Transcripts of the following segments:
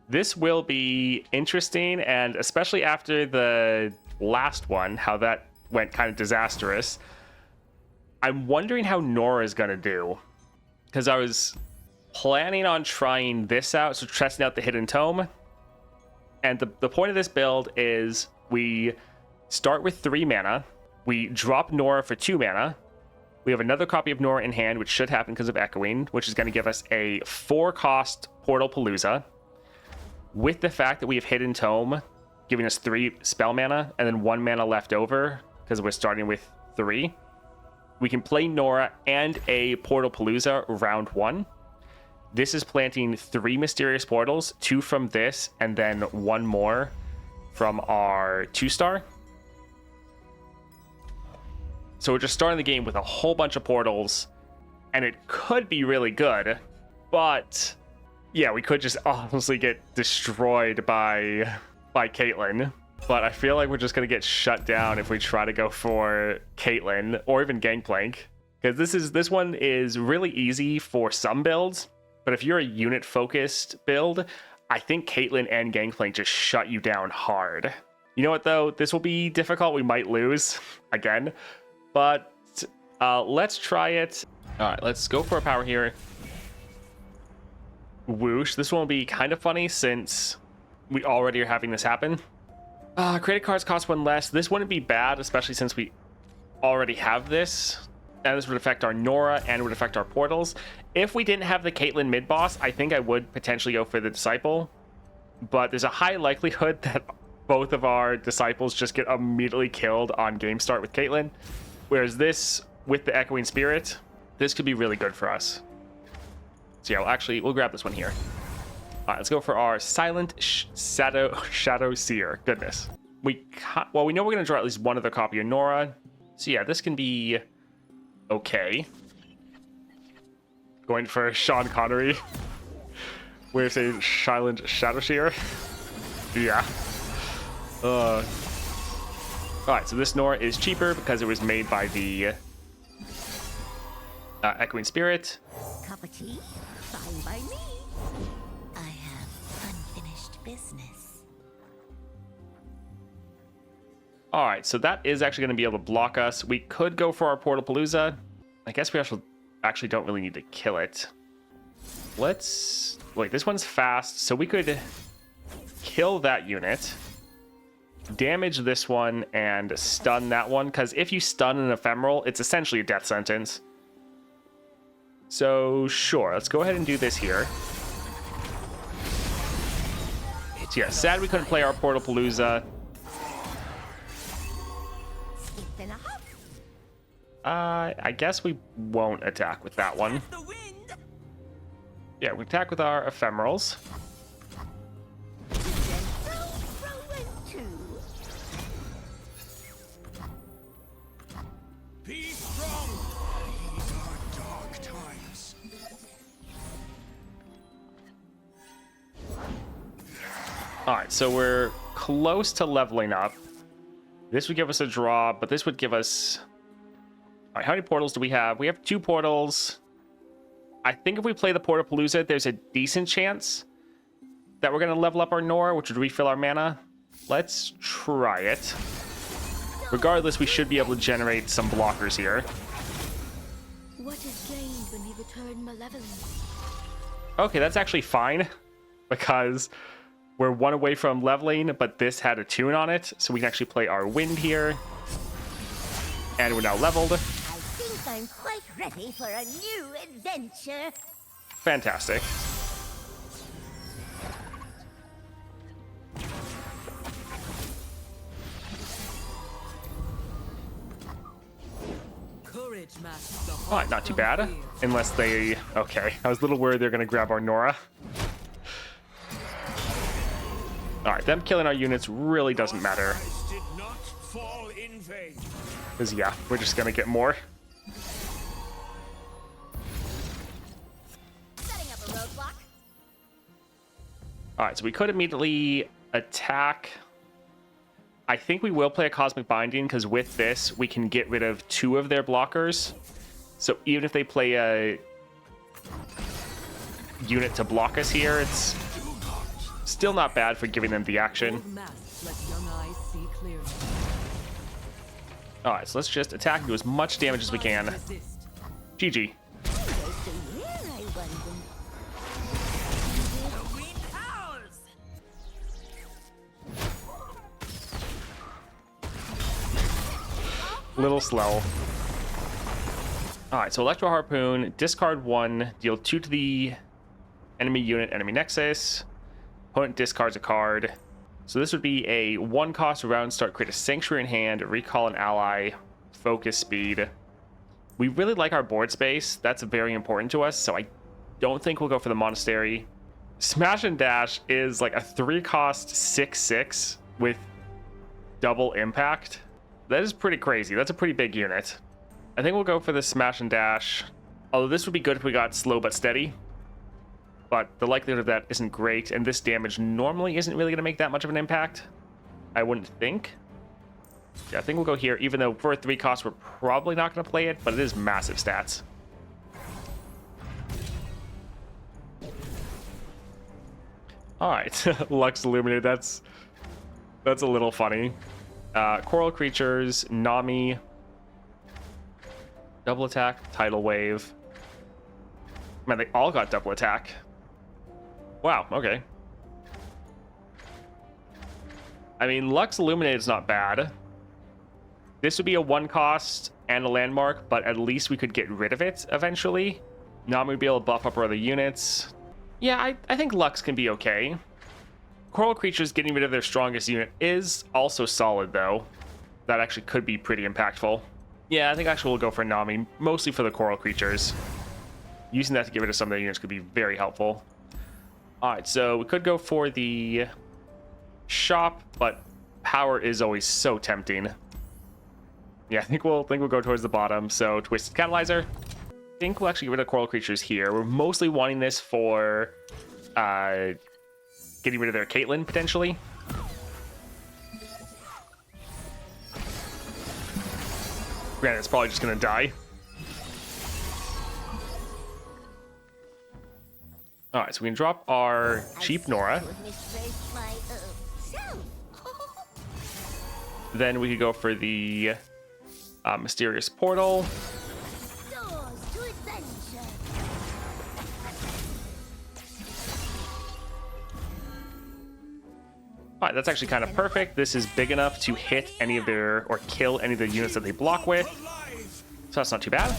This will be interesting, and especially after the last one, how that went kind of disastrous. I'm wondering how Nora is going to do, because I was planning on trying this out, so testing out the Hidden Tome. And the point of this build is we start with 3 mana, we drop Nora for 2 mana, we have another copy of Nora in hand, which should happen because of Echoing, which is going to give us a 4-cost Portalpalooza, with the fact that we have Hidden Tome, giving us 3 spell mana, and then 1 mana left over, because we're starting with 3. We can play Nora and a Portalpalooza round 1. This is planting 3 Mysterious Portals, 2 from this, and then 1 more from our 2-star. So we're just starting the game with a whole bunch of portals, and it could be really good, but yeah, we could just honestly get destroyed by Caitlyn. But I feel like we're just going to get shut down if we try to go for Caitlyn or even Gangplank, because this one is really easy for some builds, but if you're a unit-focused build, I think Caitlyn and Gangplank just shut you down hard. You know what, though? This will be difficult. We might lose again, but let's try it. All right, let's go for a power here. Whoosh. This one will be kind of funny since we already are having this happen. Credit cards cost 1 less. This wouldn't be bad, especially since we already have this. And this would affect our Nora and would affect our portals. If we didn't have the Caitlyn mid-boss, I think I would potentially go for the Disciple. But there's a high likelihood that both of our Disciples just get immediately killed on game start with Caitlyn. Whereas this, with the Echoing Spirit, this could be really good for us. So yeah, we'll grab this one here. All right, let's go for our Silent Shadow Seer. Goodness. We know we're going to draw at least one other copy of Nora. So yeah, this can be okay. Going for Sean Connery. We're saying Silent Shadow Seer. Yeah. All right, so this Nora is cheaper because it was made by the Echoing Spirit. Cup of tea? Fine by me. I have unfinished business. All right, so that is actually going to be able to block us. We could go for our Portalpalooza. I guess we actually don't really need to kill it. Let's... Wait, this one's fast, so we could kill that unit, damage this one, and stun that one, because if you stun an ephemeral, it's essentially a death sentence. So, sure, let's go ahead and do this here. So yeah, sad we couldn't play our Portalpalooza. I guess we won't attack with that one. Yeah, we attack with our ephemerals. Be strong. These are dark times. All right, so we're close to leveling up. This would give us a draw, but this would give us... All right, how many portals do we have? We have 2 portals. I think if we play the Portalpalooza, there's a decent chance that we're going to level up our Nora, which would refill our mana. Let's try it. Regardless, we should be able to generate some blockers here. What is gained when we return malevolence? Okay, that's actually fine, because we're 1 away from leveling, but this had a tune on it, so we can actually play our wind here. And we're now leveled. I think I'm quite ready for a new adventure. Fantastic. All right, not too bad. Unless they... Okay, I was a little worried they're going to grab our Nora. All right, them killing our units really doesn't matter. Because, yeah, we're just going to get more. Setting up a roadblock. All right, so we could immediately attack. I think we will play a Cosmic Binding, because with this, we can get rid of 2 of their blockers. So even if they play a unit to block us here, it's Still not bad for giving them the action. Let young eyes see clearly. Alright, so let's just attack and do as much damage as we can. Resist. GG. Little slow. Alright, so Electro Harpoon, discard 1, deal 2 to the enemy unit, enemy nexus. Opponent discards a card. So this would be a 1-cost round start, create a Sanctuary in hand, recall an ally, focus speed. We really like our board space. That's very important to us, so I don't think we'll go for the Monastery. Smash and Dash is like a 3-cost 6/6 with double impact. That is pretty crazy. That's a pretty big unit. I think we'll go for the Smash and Dash. Although this would be good if we got Slow but Steady. But the likelihood of that isn't great, and this damage normally isn't really going to make that much of an impact. I wouldn't think. Yeah, I think we'll go here, even though for a 3-cost we're probably not going to play it, but it is massive stats. Alright, Lux Illuminated, that's a little funny. Coral Creatures, Nami, double attack, Tidal Wave. Man, they all got double attack. Wow, okay. I mean, Lux Illuminated is not bad. This would be a 1-cost and a landmark, but at least we could get rid of it eventually. Nami would be able to buff up our other units. Yeah, I think Lux can be okay. Coral Creatures getting rid of their strongest unit is also solid, though. That actually could be pretty impactful. Yeah, I think actually we'll go for Nami, mostly for the Coral Creatures. Using that to get rid of some of their units could be very helpful. Alright, so we could go for the shop, but power is always so tempting. Yeah, I think we'll go towards the bottom. So Twisted Catalyzer. I think we'll actually get rid of Coral Creatures here. We're mostly wanting this for getting rid of their Caitlyn, potentially. Granted, it's probably just going to die. Alright, so we can drop our cheap Nora. Then we could go for the Mysterious Portal. Alright, that's actually kind of perfect. This is big enough to hit any of their, or kill any of the units that they block with. So that's not too bad.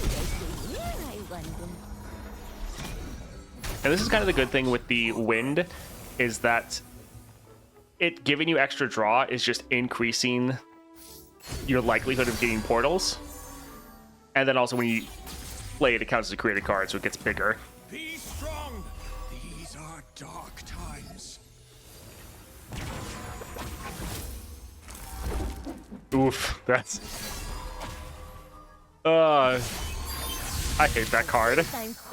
And this is kind of the good thing with the wind, is that it giving you extra draw is just increasing your likelihood of getting portals. And then also when you play it, it counts as a created card, so it gets bigger. Be strong. These are dark times. Oof, that's... I hate that card.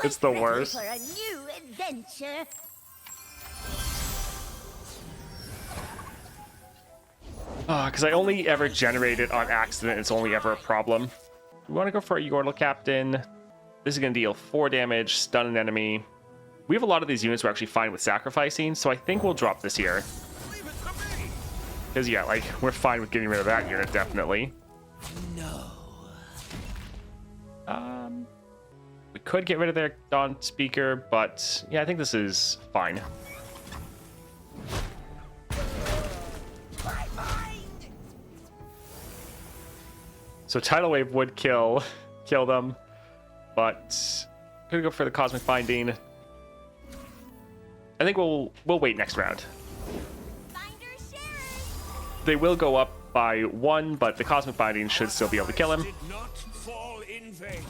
It's the worst. For a new adventure. Because I only ever generate it on accident. It's only ever a problem. We want to go for a Yordle Captain. This is going to deal 4 damage, stun an enemy. We have a lot of these units we're actually fine with sacrificing, so I think we'll drop this here. Because, yeah, like, we're fine with getting rid of that unit, definitely. No. We could get rid of their Dawn Speaker, but, yeah, I think this is fine. So Tidal Wave would kill them, but gonna go for the Cosmic Binding. I think we'll wait next round. They will go up by 1, but the Cosmic Binding should still be able to kill him. Did not fall in vain.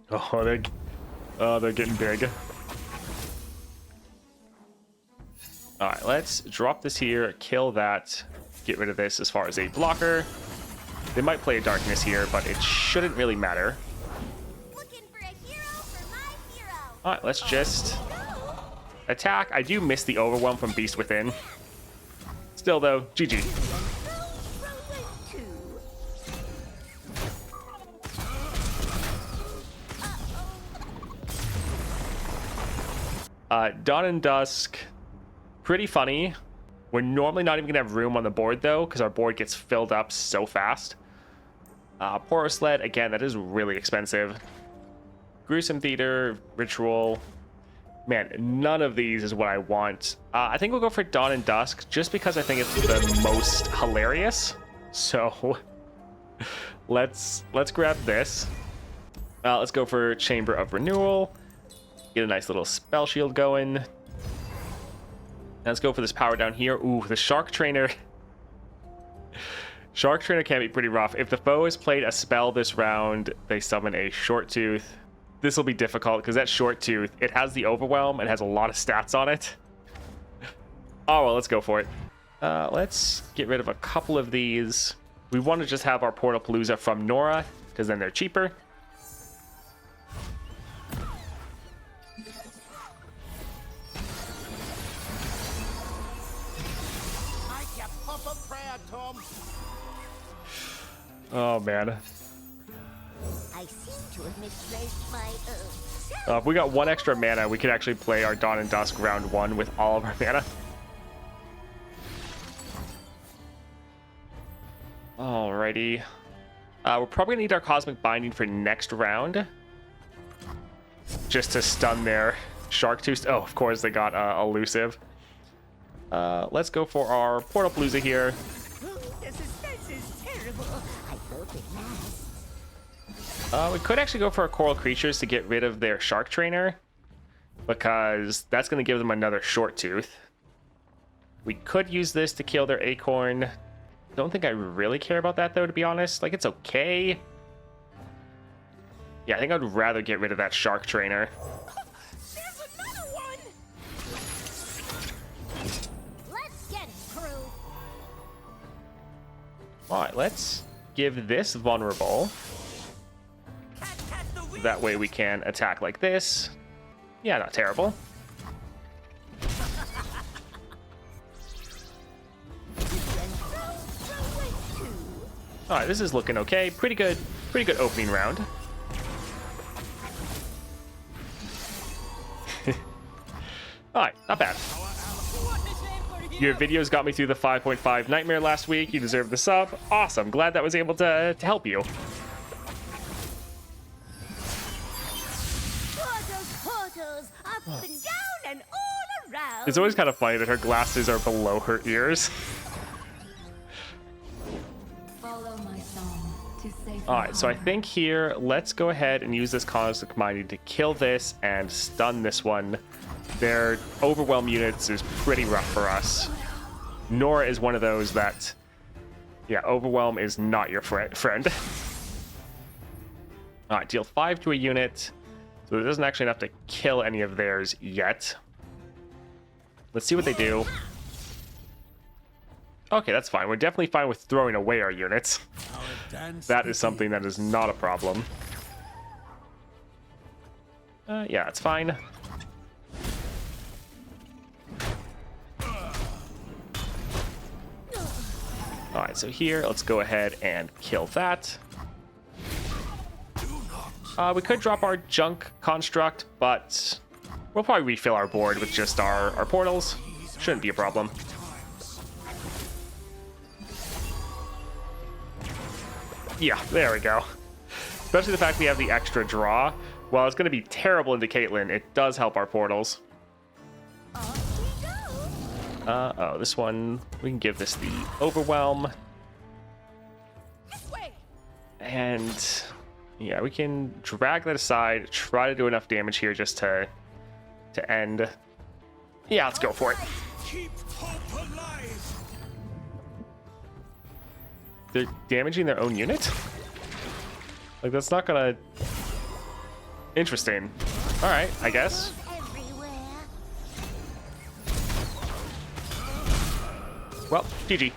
Oh, they're getting big. All right, let's drop this here, kill that, get rid of this as far as a blocker. They might play a Darkness here, but it shouldn't really matter. Looking for a hero for my hero. All right, let's just attack. I do miss the Overwhelm from Beast Within. Still, though, GG. Dawn and Dusk, pretty funny. We're normally not even gonna have room on the board though, because our board gets filled up so fast. Portal Sled, again, that is really expensive. Gruesome Theater, Ritual. Man, none of these is what I want. I think we'll go for Dawn and Dusk, just because I think it's the most hilarious. So let's grab this. Let's go for Chamber of Renewal. Get a nice little spell shield going. Let's go for this power down here. Ooh, the Shark Trainer. Shark Trainer can be pretty rough. If the foe has played a spell this round, they summon a Short Tooth. This will be difficult because that Short Tooth, it has the Overwhelm and has a lot of stats on it. Oh, well, let's go for it. Let's get rid of a couple of these. We want to just have our Portalpalooza from Nora because then they're cheaper. Oh, man. I seem to have misplaced my If we got one extra mana, we could actually play our Dawn and Dusk round 1 with all of our mana. Alrighty. We're probably going to need our Cosmic Binding for next round. Just to stun their Shark Tooth. Oh, of course, they got Elusive. Let's go for our Portalpalooza here. The suspense is terrible. I hope it lasts. We could actually go for our Coral Creatures to get rid of their Shark Trainer, because that's going to give them another Short Tooth. We could use this to kill their Acorn. Don't think I really care about that, though, to be honest. Like, it's okay. Yeah, I think I'd rather get rid of that Shark Trainer. There's another one. Let's get through. All right, let's give this vulnerable. That way we can attack like this. Yeah, not terrible. All right, this is looking okay. Pretty good opening round. All right, not bad. Your videos got me through the 5.5 Nightmare last week. You deserve the sub. Awesome. Glad that was able to help you. Portals, up and down and all around. It's always kind of funny that her glasses are below her ears. Follow my song to save. All right, so I think here, let's go ahead and use this Cosmic Binding to kill this and stun this one. Their Overwhelm units is pretty rough for us. Nora is one of those that, yeah, Overwhelm is not your friend. All right, deal 5 to a unit. So it doesn't actually have to kill any of theirs yet. Let's see what they do. Okay, that's fine. We're definitely fine with throwing away our units. That is something that is not a problem. Yeah, it's fine. Alright, so here, let's go ahead and kill that. We could drop our junk construct, but we'll probably refill our board with just our portals. Shouldn't be a problem. Yeah, there we go. Especially the fact we have the extra draw. While it's going to be terrible into Caitlyn, it does help our portals. Oh, this one, we can give this the Overwhelm. And yeah, we can drag that aside, try to do enough damage here just to end. Yeah, let's go for it. Keep hope alive. They're damaging their own unit? Like, that's not gonna... Interesting. Alright, I guess. Well, GG.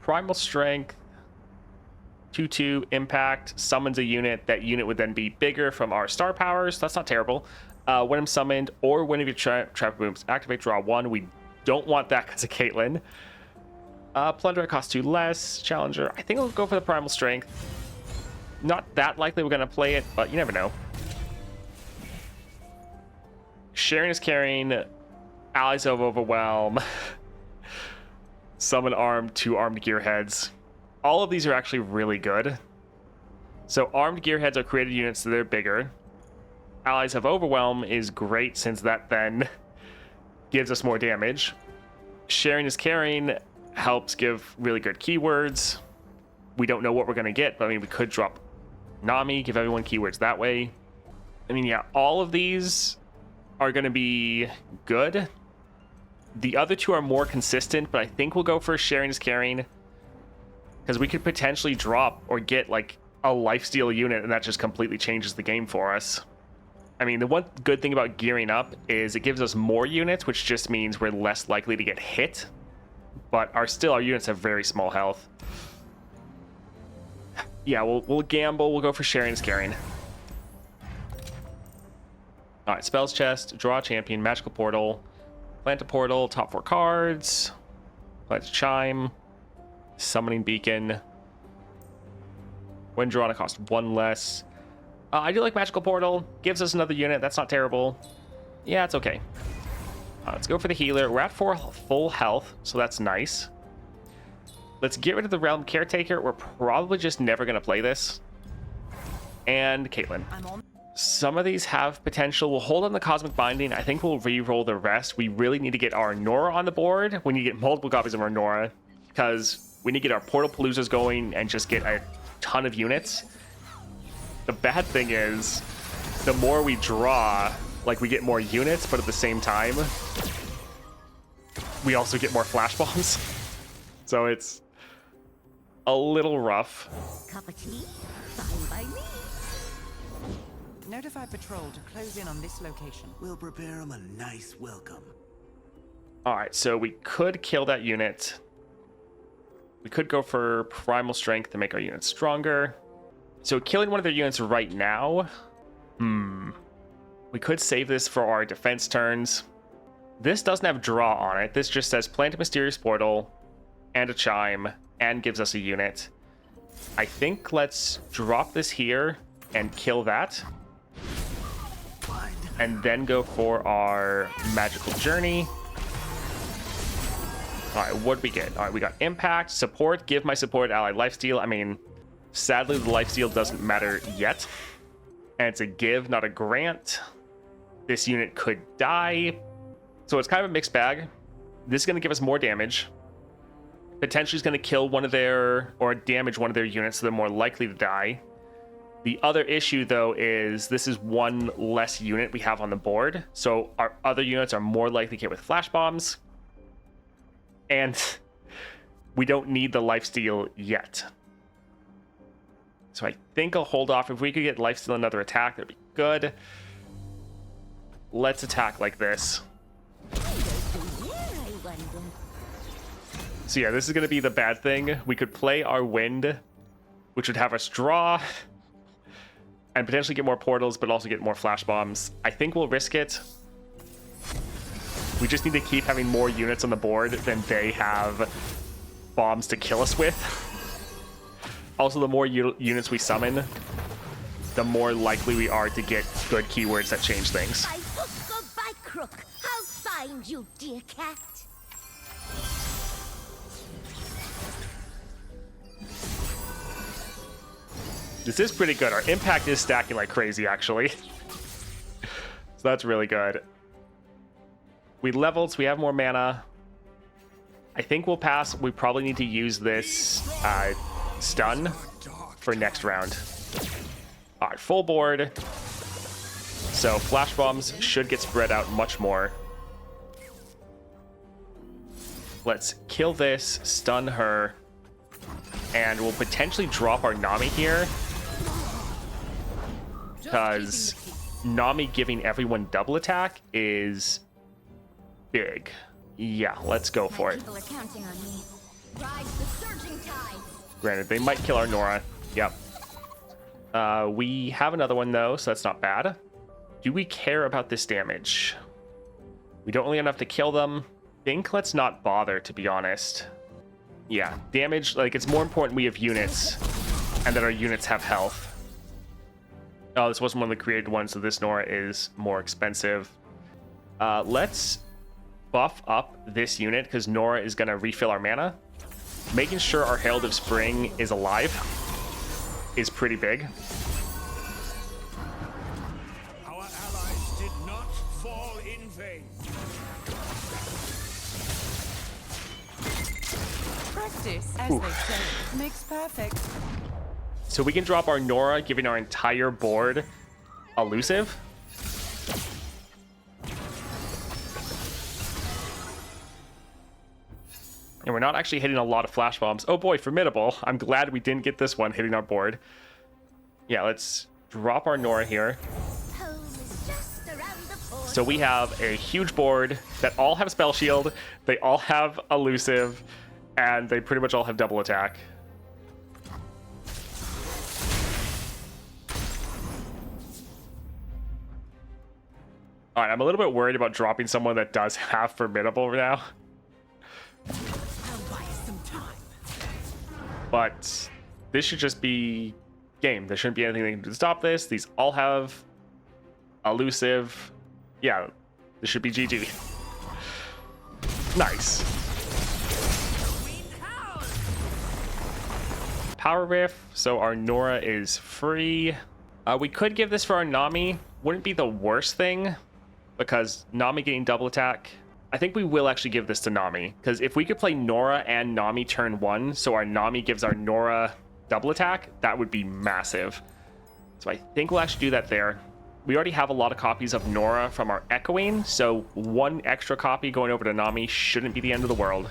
Primal Strength. 2/2 impact. Summons a unit. That unit would then be bigger from our star powers. That's not terrible. When I'm summoned, or when your trap booms activate, draw 1. We don't want that because of Caitlyn. Plunderer costs 2 less. Challenger. I think I'll go for the Primal Strength. Not that likely we're going to play it, but you never know. Sharing is carrying. Allies of overwhelm. Summon armed 2 armed gearheads. All of these are actually really good. So armed gearheads are created units, so they're bigger. Allies of overwhelm is great since that then gives us more damage. Sharing is carrying helps give really good keywords. We don't know what we're going to get, but I mean, we could drop Nami, give everyone keywords that way. I mean, yeah, all of these are going to be good. The other 2 are more consistent, but I think we'll go for sharing is carrying because we could potentially drop or get like a lifesteal unit, and that just completely changes the game for us. I mean, the one good thing about gearing up is it gives us more units, which just means we're less likely to get hit, but our units have very small health. Yeah, we'll gamble. We'll go for sharing is carrying. All right, spells chest, draw a champion, magical portal, plant a portal, top 4 cards, plant a chime, summoning beacon. When drawn, it costs 1 less. I do like magical portal. Gives us another unit. That's not terrible. Yeah, it's okay. Let's go for the healer. We're at 4 full health, so that's nice. Let's get rid of the realm caretaker. We're probably just never going to play this. And Caitlyn. Some of these have potential. We'll hold on the cosmic binding. I think we'll re-roll the rest. We really need to get our Nora on the board. We need to get multiple copies of our Nora because we need to get our Portalpaloozas going and just get a ton of units. The bad thing is the more we draw, like we get more units, but at the same time we also get more flash bombs. So it's a little rough. Cup of tea? Fine by me. Notify patrol to close in on this location. We'll prepare him a nice welcome. All right, so we could kill that unit. We could go for primal strength to make our units stronger. So killing one of their units right now, we could save this for our defense turns. This doesn't have draw on it. This just says plant a mysterious portal and a chime and gives us a unit. I think let's drop this here and kill that. And then go for our magical journey. All right, what did we get? All right, we got impact, support, give my support ally lifesteal. I mean, sadly, the lifesteal doesn't matter yet. And it's a give, not a grant. This unit could die. So it's kind of a mixed bag. This is going to give us more damage. Potentially is going to kill one of their, or damage one of their units, so they're more likely to die. The other issue, though, is this is 1 less unit we have on the board. So our other units are more likely to hit with flash bombs. And we don't need the lifesteal yet. So I think I'll hold off. If we could get lifesteal another attack, that'd be good. Let's attack like this. So yeah, this is going to be the bad thing. We could play our wind, which would have us draw and potentially get more portals, but also get more flash bombs. I think we'll risk it. We just need to keep having more units on the board than they have bombs to kill us with. Also, the more units we summon, the more likely we are to get good keywords that change things. By hook or by crook, I'll find you, dear cat. This is pretty good. Our impact is stacking like crazy, actually. So that's really good. We leveled, so we have more mana. I think we'll pass. We probably need to use this stun for next round. All right, full board. So flash bombs should get spread out much more. Let's kill this, stun her, and we'll potentially drop our Nami here. Because Nami giving everyone double attack is big. Yeah, let's go for it. People are counting on me. Ride the surging tide. Granted, they might kill our Nora. Yep. We have another one, though, so that's not bad. Do we care about this damage? We don't really have enough to kill them. Think let's not bother, to be honest. Yeah, damage, like, it's more important we have units and that our units have health. Oh, this wasn't one of the created ones, so this Nora is more expensive. Let's buff up this unit because Nora is going to refill our mana. Making sure our Herald of Spring is alive is pretty big. Our allies did not fall in vain. Practice, as they say, makes perfect. So we can drop our Nora, giving our entire board elusive. And we're not actually hitting a lot of flash bombs. Oh boy, formidable. I'm glad we didn't get this one hitting our board. Yeah, let's drop our Nora here. Home is just around the corner. So we have a huge board that all have spell shield, they all have elusive, and they pretty much all have double attack. All right, I'm a little bit worried about dropping someone that does have formidable now. I'll buy some time. But this should just be game. There shouldn't be anything that can do to stop this. These all have elusive. Yeah, this should be GG. Nice. Power Riff, so our Nora is free. We could give this for our Nami. Wouldn't be the worst thing, because Nami getting double attack. I think we will actually give this to Nami, because if we could play Nora and Nami turn 1, so our Nami gives our Nora double attack, that would be massive. So I think we'll actually do that there. We already have a lot of copies of Nora from our Echoing, so one extra copy going over to Nami shouldn't be the end of the world.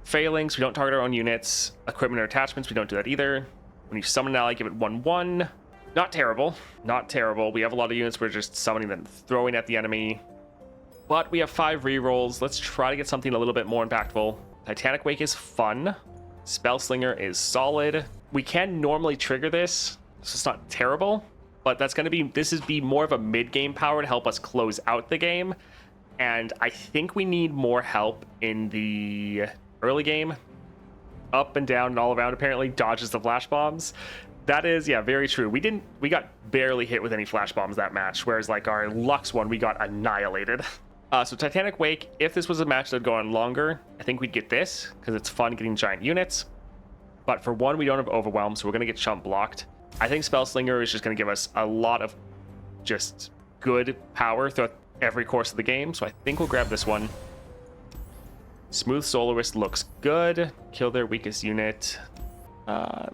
Failings, we don't target our own units. Equipment or attachments, we don't do that either. When you summon an ally, give it 1/1. Not terrible. Not terrible. We have a lot of units we're just summoning them, throwing at the enemy. But we have 5 rerolls. Let's try to get something a little bit more impactful. Titanic Wake is fun. Spellslinger is solid. We can normally trigger this, so it's not terrible. But that's going to be, this is be more of a mid-game power to help us close out the game. And I think we need more help in the early game. Up and down and all around, apparently, dodges the flash bombs. That is, yeah, very true. We got barely hit with any flash bombs that match, whereas like our Lux one, we got annihilated. So Titanic Wake, if this was a match that would go on longer, I think we'd get this, because it's fun getting giant units. But for one, we don't have Overwhelm, so we're going to get chump blocked. I think Spellslinger is just going to give us a lot of just good power throughout every course of the game, so I think we'll grab this one. Smooth Soloist looks good. Kill their weakest unit.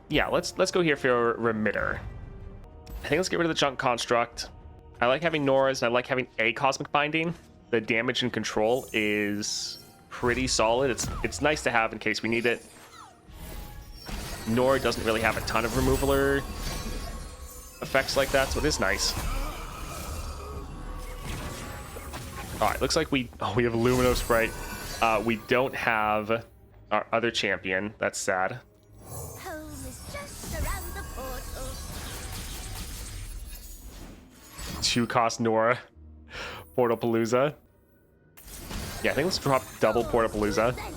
Yeah, let's go here for Remitter. I think let's get rid of the Junk Construct. I like having Nora's, and I like having a Cosmic Binding. The damage and control is pretty solid. It's nice to have in case we need it. Nora doesn't really have a ton of removaler effects like that, so it is nice. All right, looks like we have Lumino Sprite. We don't have our other champion. That's sad. Home is just around the portal. 2-cost Nora. Portalpalooza. Yeah, I think let's drop double Portalpalooza. Adventure.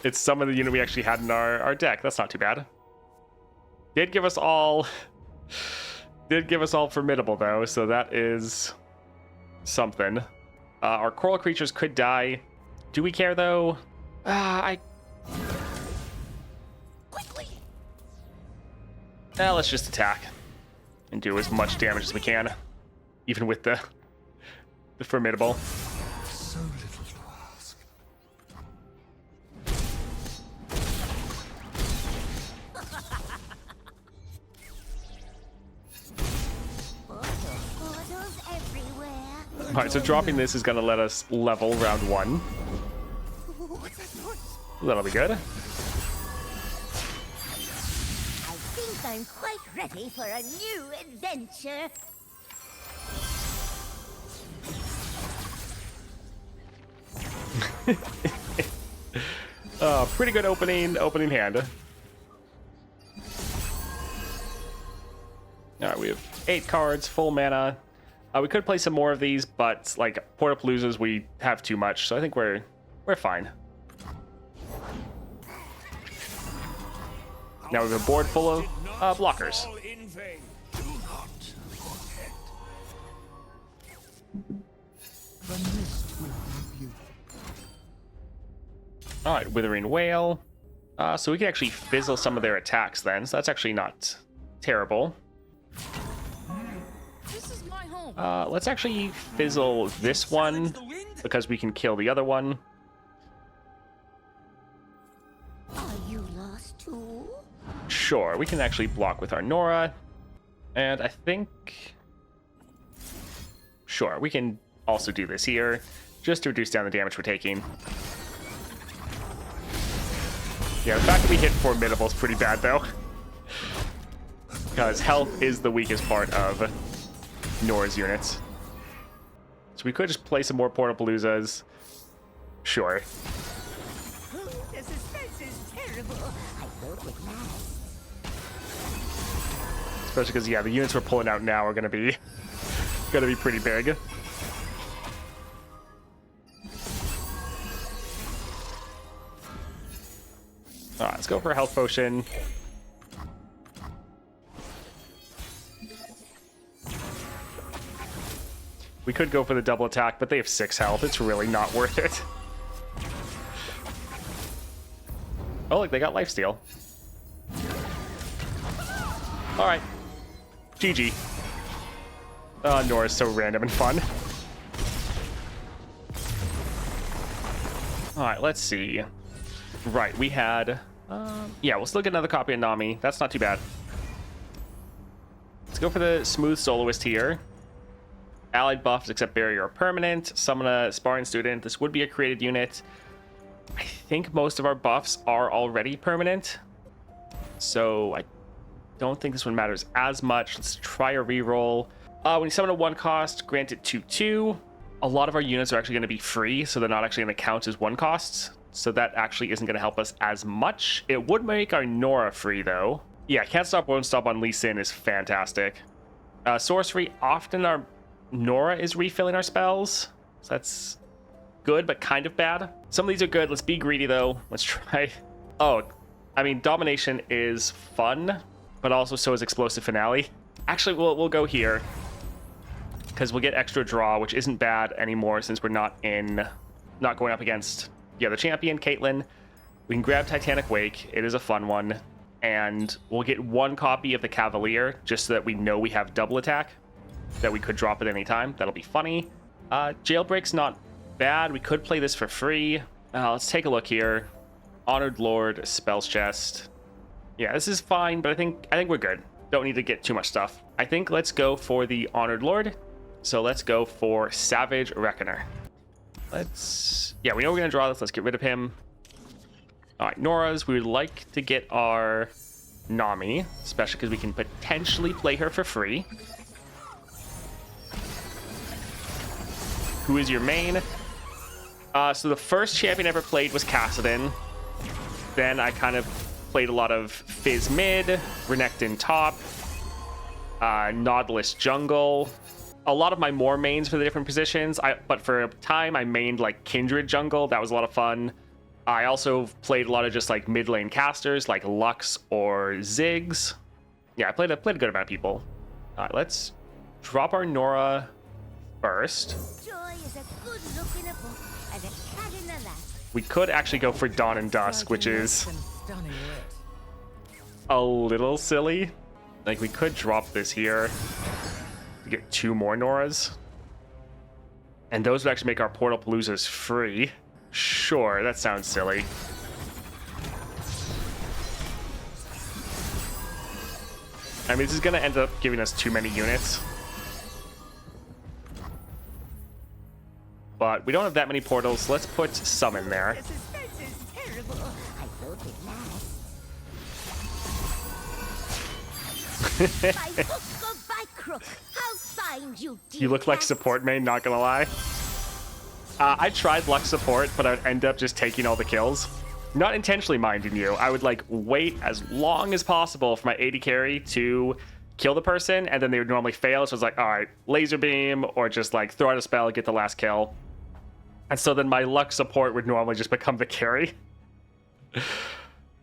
It's some of the unit we actually had in our deck. That's not too bad. Did give us all formidable though, so that is something. Our coral creatures could die. Do we care though? Quickly. Let's just attack and do as much damage as we can, even with the formidable. So little to ask. Portals everywhere. All right, so dropping this is going to let us level round 1. What's that noise? That'll be good. I think I'm quite ready for a new adventure. Pretty good opening hand. All right, we have 8 cards, full mana. We could play some more of these, but like Portalpaloozas, we have too much, so I think we're fine. Now we have a board full of blockers. All in vain. Do not forget. The mist will help you. All right, Withering Wail. So we can actually fizzle some of their attacks then, so that's actually not terrible. This is my home. Let's actually fizzle this one because we can kill the other one. Are you lost too? Sure, we can actually block with our Nora. And I think... Sure, we can also do this here, just to reduce down the damage we're taking. Yeah, the fact that we hit Formidable is pretty bad, though. Because health is the weakest part of Nora's units. So we could just play some more Portalpaloozas. Sure. The suspense is terrible. I hope it lasts. Especially because, yeah, the units we're pulling out now are going to be pretty big. All right, let's go for a health potion. We could go for the double attack, but they have 6 health. It's really not worth it. Oh, look, they got lifesteal. All right. GG. Oh, Nora's so random and fun. All right, let's see. Right, we had... yeah, we'll still get another copy of Nami. That's not too bad. Let's go for the Smooth Soloist here. Allied buffs except barrier are permanent. Summon a sparring student. This would be a created unit. I think most of our buffs are already permanent. So I don't think this one matters as much. Let's try a reroll. When you summon a 1 cost, grant it 2/2. A lot of our units are actually going to be free, so they're not actually going to count as 1 costs. So that actually isn't going to help us as much. It would make our Nora free, though. Yeah, Can't Stop, Won't Stop on Lee Sin is fantastic. Sorcery, often our Nora is refilling our spells. So that's good, but kind of bad. Some of these are good. Let's be greedy, though. Let's try... Oh, I mean, Domination is fun, but also so is Explosive Finale. Actually, we'll go here, because we'll get extra draw, which isn't bad anymore since we're not going up against the other champion, Caitlyn. We can grab Titanic Wake. It is a fun one. And we'll get 1 copy of the Cavalier, just so that we know we have double attack, that we could drop at any time. That'll be funny. Jailbreak's not bad. We could play this for free. Let's take a look here. Honored Lord, Spells Chest. Yeah, this is fine, but I think we're good. Don't need to get too much stuff. I think let's go for the Honored Lord. So let's go for Savage Reckoner. Yeah, we know we're gonna draw this. Let's get rid of him. All right, Nora's. We would like to get our Nami, especially because we can potentially play her for free. Who is your main? So the first champion I ever played was Kassadin. Then I kind of played a lot of Fizz mid, Renekton top, Nautilus jungle. A lot of my more mains for the different positions. But for a time, I mained like Kindred jungle. That was a lot of fun. I also played a lot of just like mid lane casters like Lux or Ziggs. Yeah, I played a good amount of people. All right, let's drop our Nora first. Joy is a good look in a book and a cat in the lap. We could actually go for Dawn and Dusk, which is a little silly. Like, we could drop this here to get 2 more Noras. And those would actually make our Portalpaloozas free. Sure, that sounds silly. I mean, this is going to end up giving us too many units. But we don't have that many portals. Let's put some in there. The suspense is terrible. I hope it lasts. By hook or by crook, I'll find you, dear You look like cat. support main, not gonna lie. I tried Lux support, but I'd end up just taking all the kills. Not intentionally, minding you. I would like wait as long as possible for my AD carry to kill the person, and then they would normally fail. So it's like, all right, laser beam, or just like throw out a spell, get the last kill. And so then my luck support would normally just become the carry.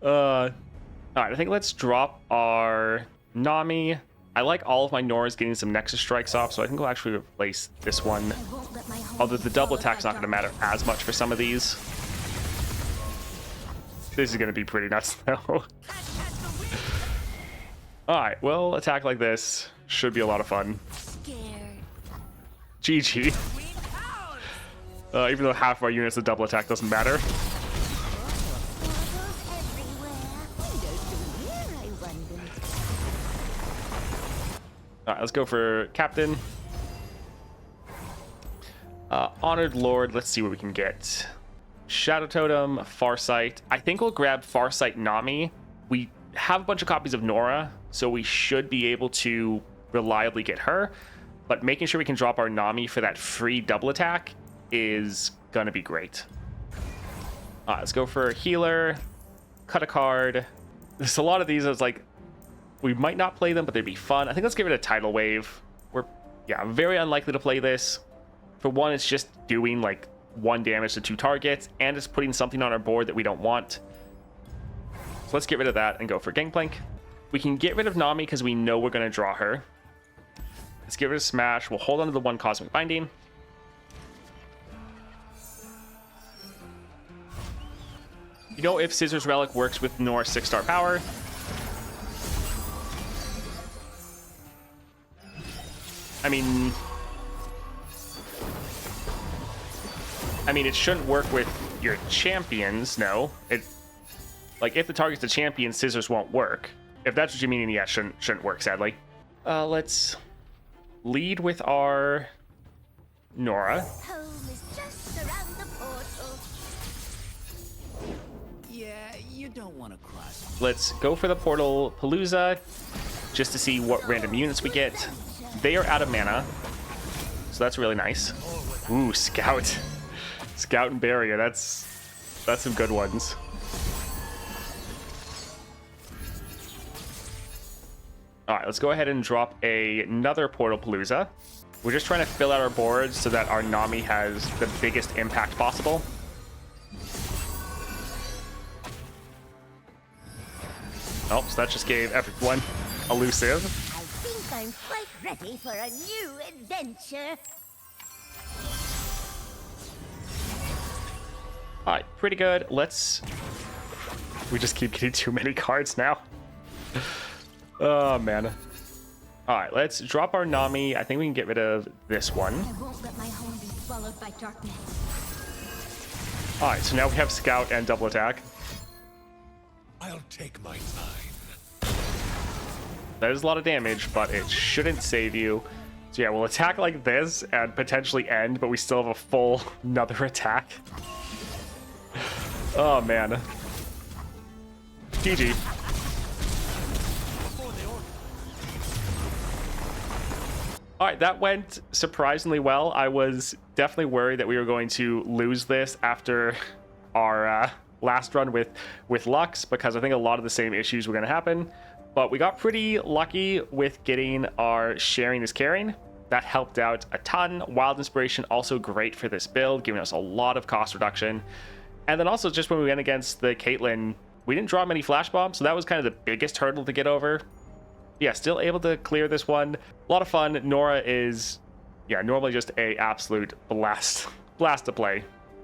All right, I think let's drop our Nami. I like all of my Noras getting some Nexus strikes off, so I think we'll actually replace this one. I won't let my home Although the double be swallowed attack's by not going to matter as much for some of these. This is going to be pretty nuts, though. Alright, well, attack like this should be a lot of fun. scared. GG. Even though half of our units, the double attack doesn't matter. Portals everywhere. Windows to where, I wonder. Alright, let's go for Captain. Honored Lord, let's see what we can get. Shadow Totem, Farsight. I think we'll grab Farsight Nami. We have a bunch of copies of Nora, so we should be able to reliably get her. But making sure we can drop our Nami for that free double attack is gonna be great. Let's go for Healer. Cut a card. There's a lot of these. I was like, we might not play them, but they'd be fun. I think let's give it a Tidal Wave. We're, very unlikely to play this. For one, it's just doing like 1 damage to 2 targets, and it's putting something on our board that we don't want. So let's get rid of that and go for Gangplank. We can get rid of Nami because we know we're going to draw her. Let's get rid of Smash. We'll hold on to the 1 Cosmic Binding. You know if Scissors Relic works with Nora's 6-star power. I mean, it shouldn't work with your champions, no. Like, if the target's a champion, Scissors won't work. If that's what you mean, yeah, shouldn't work, sadly. Let's lead with our Nora. Home is just around the portal. Yeah, you don't want to cross. Let's go for the Portalpalooza, just to see what random units we get. They are out of mana, so that's really nice. Ooh, Scout. Scout and Barrier, that's some good ones. Alright, let's go ahead and drop another Portalpalooza. We're just trying to fill out our boards so that our Nami has the biggest impact possible. Oh, so that just gave everyone elusive. I think I'm quite ready for a new adventure. Alright, pretty good. We just keep getting too many cards now. Oh, man. Alright, let's drop our Nami. I think we can get rid of this one. I won't let my home be swallowed by darkness. Alright, so now we have Scout and double attack. I'll take my time. That is a lot of damage, but it shouldn't save you. So yeah, we'll attack like this and potentially end, but we still have a full another attack. Oh, man. GG. Alright, that went surprisingly well. I was definitely worried that we were going to lose this after our last run with Lux, because I think a lot of the same issues were going to happen. But we got pretty lucky with getting our Sharing is Caring. That helped out a ton. Wild Inspiration, also great for this build, giving us a lot of cost reduction. And then also just when we went against the Caitlyn, we didn't draw many Flash Bombs, so that was kind of the biggest hurdle to get over. Yeah, still able to clear this one. A lot of fun. Nora is, normally just a absolute blast to play.